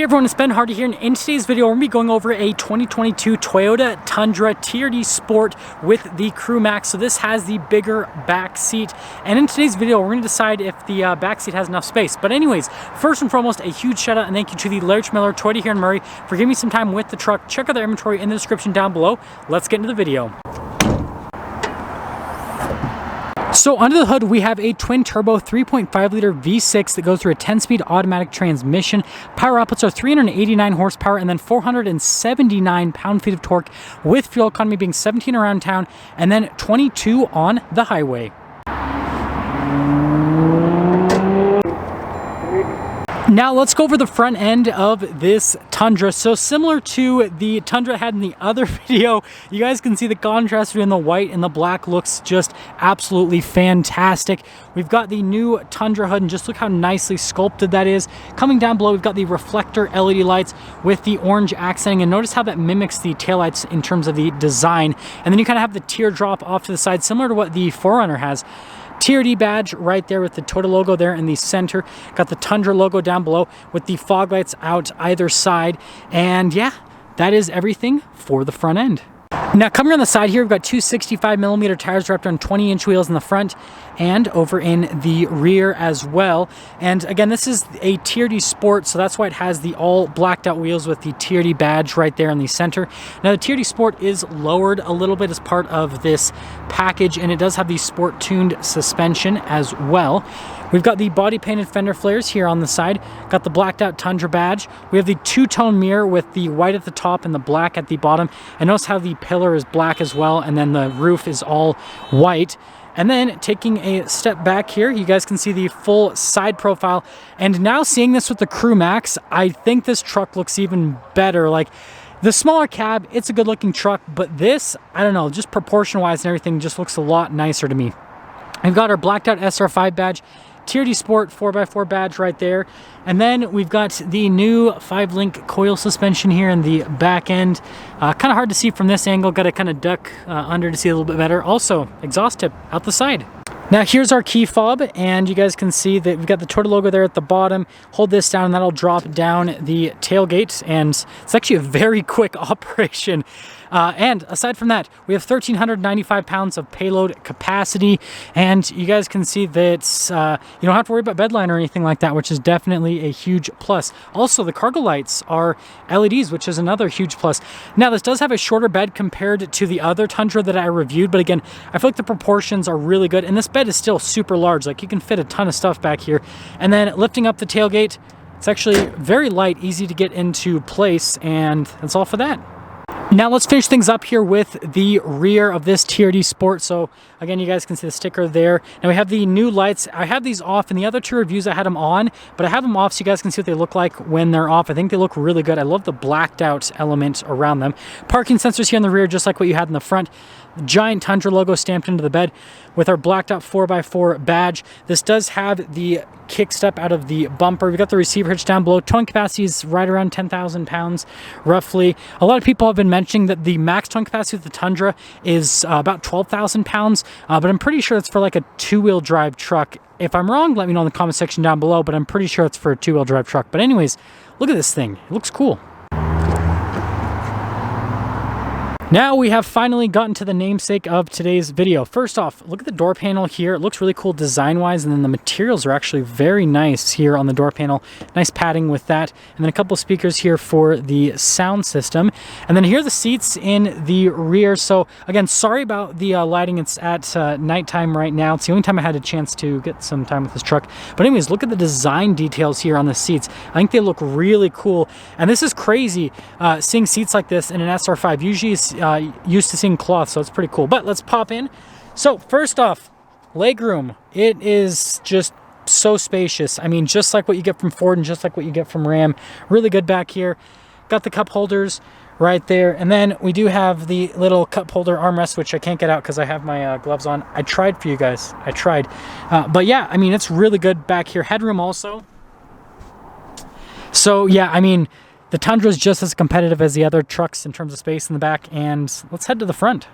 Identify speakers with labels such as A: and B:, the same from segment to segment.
A: Hey everyone, it's Ben Hardy here, and in today's video we're going to be going over a 2022 Toyota Tundra TRD Sport with the CrewMax. So this has the bigger back seat, and in today's video we're going to decide if the back seat has enough space. But anyways, first and foremost, a huge shout out and thank you to the Larry Miller Toyota here in Murray for giving me some time with the truck. Check out their inventory in the description down below. Let's get into the video. So under the hood, we have a twin turbo 3.5 liter V6 that goes through a 10-speed automatic transmission. Power outputs are 389 horsepower and then 479 pound-feet of torque, with fuel economy being 17 around town and then 22 on the highway. Now let's go over the front end of this Tundra. So similar to the Tundra I had in the other video, you guys can see the contrast between the white and the black looks just absolutely fantastic. We've got the new Tundra hood, and just look how nicely sculpted that is. Coming down below, we've got the reflector LED lights with the orange accenting, and notice how that mimics the taillights in terms of the design. And then you kind of have the teardrop off to the side, similar to what the 4Runner has. TRD badge right there with the Toyota logo there in the center. Got the Tundra logo down below with the fog lights out either side. And yeah, that is everything for the front end. Now coming on the side here, we've got two 65mm tires wrapped on 20-inch wheels in the front and over in the rear as well. And again, this is a TRD Sport, so that's why it has the all blacked out wheels with the TRD badge right there in the center. Now the TRD Sport is lowered a little bit as part of this package, and it does have the sport tuned suspension as well. We've got the body painted fender flares here on the side, got the blacked out Tundra badge. We have the two-tone mirror with the white at the top and the black at the bottom. And notice how the pillar is black as well, and then the roof is all white. And then taking a step back here, you guys can see the full side profile. And now seeing this with the CrewMax, I think this truck looks even better. Like, the smaller cab, it's a good looking truck, but this, I don't know, just proportion wise and everything just looks a lot nicer to me. We've got our blacked out SR5 badge, TRD Sport 4x4 badge right there. And then we've got the new 5-link coil suspension here in the back end. Kind of hard to see from this angle. Got to kind of duck under to see a little bit better. Also, exhaust tip out the side. Now here's our key fob, and you guys can see that we've got the Toyota logo there at the bottom. Hold this down and that'll drop down the tailgate, and it's actually a very quick operation. And aside from that, we have 1,395 pounds of payload capacity, and you guys can see that you don't have to worry about bedline or anything like that, which is definitely a huge plus. Also, the cargo lights are LEDs, which is another huge plus. Now, this does have a shorter bed compared to the other Tundra that I reviewed, but again, I feel like the proportions are really good, and this bed is still super large. Like, you can fit a ton of stuff back here. And then lifting up the tailgate, it's actually very light, easy to get into place, and that's all for that. Now let's finish things up here with the rear of this TRD Sport. So again, you guys can see the sticker there. Now we have the new lights. I have these off. In the other two reviews I had them on, but I have them off so you guys can see what they look like when they're off. I think they look really good. I love the blacked out element around them. Parking sensors here in the rear, just like what you had in the front. The giant Tundra logo stamped into the bed with our blacked out 4x4 badge. This does have the kick step out of the bumper. We've got the receiver hitch down below. Towing capacity is right around 10,000 pounds, roughly. A lot of people have been mentioning that the max towing capacity of the Tundra is about 12,000 pounds, but I'm pretty sure it's for like a two-wheel drive truck. If I'm wrong, let me know in the comment section down below, but I'm pretty sure it's for a two-wheel drive truck. But anyways, look at this thing. It looks cool. Now we have finally gotten to the namesake of today's video. First off, look at the door panel here. It looks really cool design-wise, and then the materials are actually very nice here on the door panel. Nice padding with that. And then a couple speakers here for the sound system. And then here are the seats in the rear. So again, sorry about the lighting. It's at nighttime right now. It's the only time I had a chance to get some time with this truck. But anyways, look at the design details here on the seats. I think they look really cool. And this is crazy, seeing seats like this in an SR5. Usually it's used to seeing cloth, so it's pretty cool. But let's pop in. So first off, legroom. It is just so spacious. I mean, just like what you get from Ford and just like what you get from Ram. Really good back here. Got the cup holders right there, and then we do have the little cup holder armrest, which I can't get out because I have my gloves on. I tried for you guys. I tried. But yeah, I mean, it's really good back here. Headroom also. So yeah, I mean, the Tundra is just as competitive as the other trucks in terms of space in the back, and let's head to the front.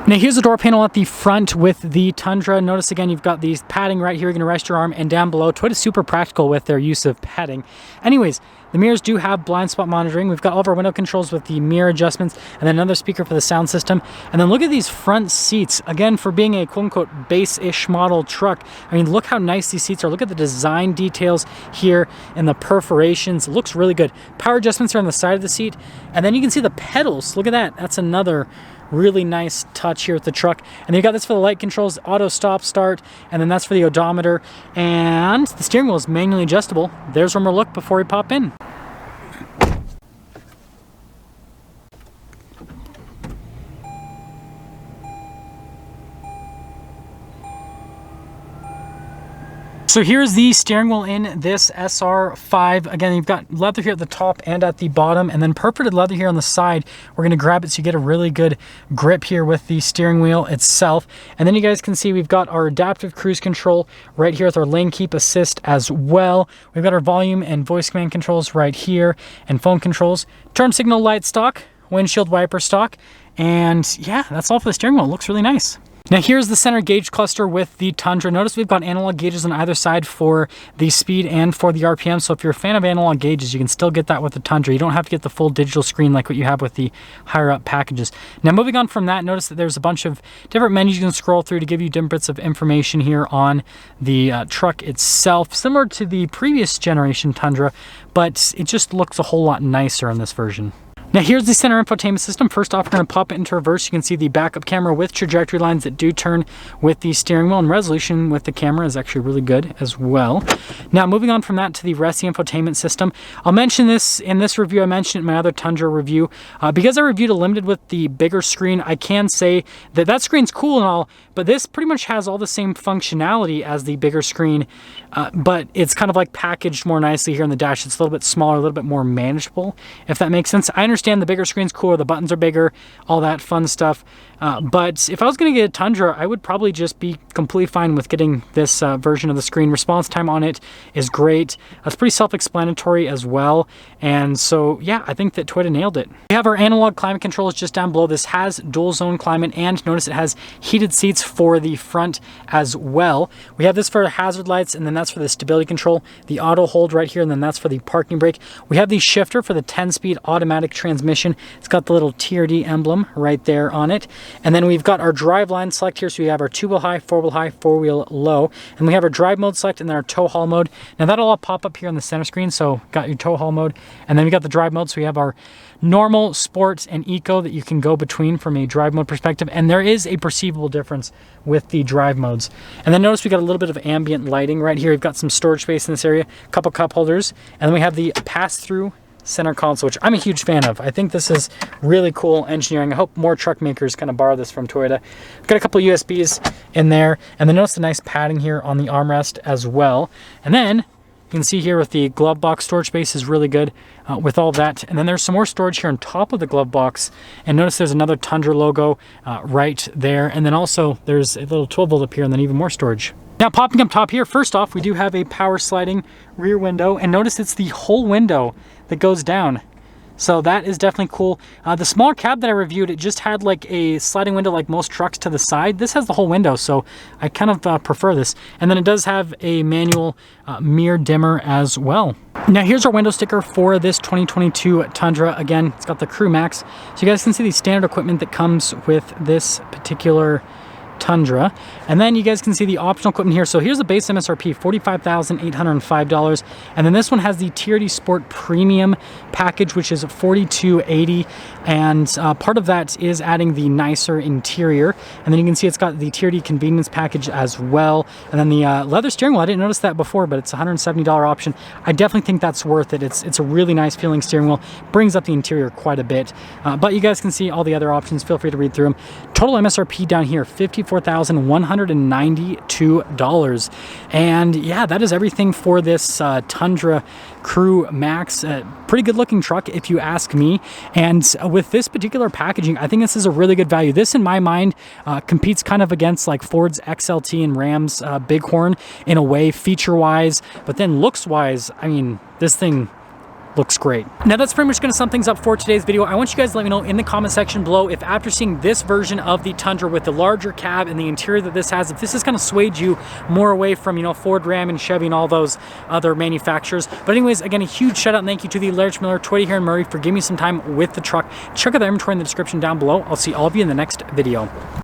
A: Now here's the door panel at the front with the Tundra. Notice again, you've got these padding right here. You're gonna rest your arm, and down below, Toyota's super practical with their use of padding. Anyways, the mirrors do have blind spot monitoring. We've got all of our window controls with the mirror adjustments, and then another speaker for the sound system. And then look at these front seats. Again, for being a quote-unquote base-ish model truck, I mean, look how nice these seats are. Look at the design details here and the perforations. It looks really good. Power adjustments are on the side of the seat. And then you can see the pedals. Look at that. That's another really nice touch here with the truck. And then you got this for the light controls, auto stop start, and then that's for the odometer. And the steering wheel is manually adjustable. There's one more look before we pop in. So here's the steering wheel in this SR5. Again, you've got leather here at the top and at the bottom, and then perforated leather here on the side. We're gonna grab it so you get a really good grip here with the steering wheel itself. And then you guys can see we've got our adaptive cruise control right here with our lane keep assist as well. We've got our volume and voice command controls right here, and phone controls. Turn signal light stock, windshield wiper stock, and yeah, that's all for the steering wheel. It looks really nice. Now here's the center gauge cluster with the Tundra. Notice we've got analog gauges on either side for the speed and for the RPM. So if you're a fan of analog gauges, you can still get that with the Tundra. You don't have to get the full digital screen like what you have with the higher up packages. Now moving on from that, notice that there's a bunch of different menus you can scroll through to give you different bits of information here on the truck itself. Similar to the previous generation Tundra, but it just looks a whole lot nicer in this version. Now here's the center infotainment system. First off, we're going to pop it into reverse. You can see the backup camera with trajectory lines that do turn with the steering wheel, and resolution with the camera is actually really good as well. Now moving on from that to the rest of the infotainment system. I'll mention this in this review. I mentioned it in my other Tundra review. Because I reviewed a limited with the bigger screen, I can say that that screen's cool and all, but this pretty much has all the same functionality as the bigger screen, but it's kind of like packaged more nicely here on the dash. It's a little bit smaller, a little bit more manageable, if that makes sense. I understand the bigger screen's cooler, the buttons are bigger, all that fun stuff. But if I was going to get a Tundra, I would probably just be completely fine with getting this version of the screen. Response time on it is great. It's pretty self-explanatory as well. And so, yeah, I think that Toyota nailed it. We have our analog climate controls just down below. This has dual zone climate, and notice it has heated seats for the front as well. We have this for hazard lights, and then that's for the stability control, the auto hold right here, and then that's for the parking brake. We have the shifter for the 10-speed automatic transmission. It's got the little TRD emblem right there on it. And then we've got our drive line select here. So we have our 2-wheel high, 4-wheel low. And we have our drive mode select and then our tow haul mode. Now that'll all pop up here on the center screen. So got your tow haul mode. And then we got the drive mode. So we have our normal, sports, and eco that you can go between from a drive mode perspective. And there is a perceivable difference with the drive modes. And then notice we got a little bit of ambient lighting right here. We've got some storage space in this area, a couple cup holders. And then we have the pass-through center console, which I'm a huge fan of. I think this is really cool engineering. I hope more truck makers kind of borrow this from Toyota. We've got a couple USBs in there, and then notice the nice padding here on the armrest as well. And then you can see here with the glove box, storage space is really good with all that. And then there's some more storage here on top of the glove box. And notice there's another Tundra logo right there. And then also there's a little 12 volt up here, and then even more storage. Now popping up top here, first off, we do have a power sliding rear window, and notice it's the whole window that goes down. So that is definitely cool. The smaller cab that I reviewed, it just had like a sliding window like most trucks to the side. This has the whole window, so I kind of prefer this. And then it does have a manual mirror dimmer as well. Now here's our window sticker for this 2022 Tundra. Again, it's got the CrewMax. So you guys can see the standard equipment that comes with this particular Tundra. And then you guys can see the optional equipment here. So here's the base MSRP, $45,805. And then this one has the TRD Sport Premium package, which is $42,80. And part of that is adding the nicer interior. And then you can see it's got the TRD Convenience package as well. And then the leather steering wheel, I didn't notice that before, but it's a $170 option. I definitely think that's worth it. It's a really nice feeling steering wheel. Brings up the interior quite a bit. But you guys can see all the other options. Feel free to read through them. Total MSRP down here, $54,192. And yeah, that is everything for this Tundra CrewMax. Pretty good looking truck if you ask me. And with this particular packaging, I think this is a really good value. This in my mind competes kind of against like Ford's XLT and Ram's Bighorn in a way, feature wise, but then looks wise, I mean, this thing looks great. Now that's pretty much going to sum things up for today's video. I want you guys to let me know in the comment section below if after seeing this version of the Tundra with the larger cab and the interior that this has, if this has kind of swayed you more away from, you know, Ford, Ram, and Chevy and all those other manufacturers. But anyways, again, a huge shout out and thank you to the Large Miller Toyota here in Murray for giving me some time with the truck. Check out the inventory in the description down below. I'll see all of you in the next video.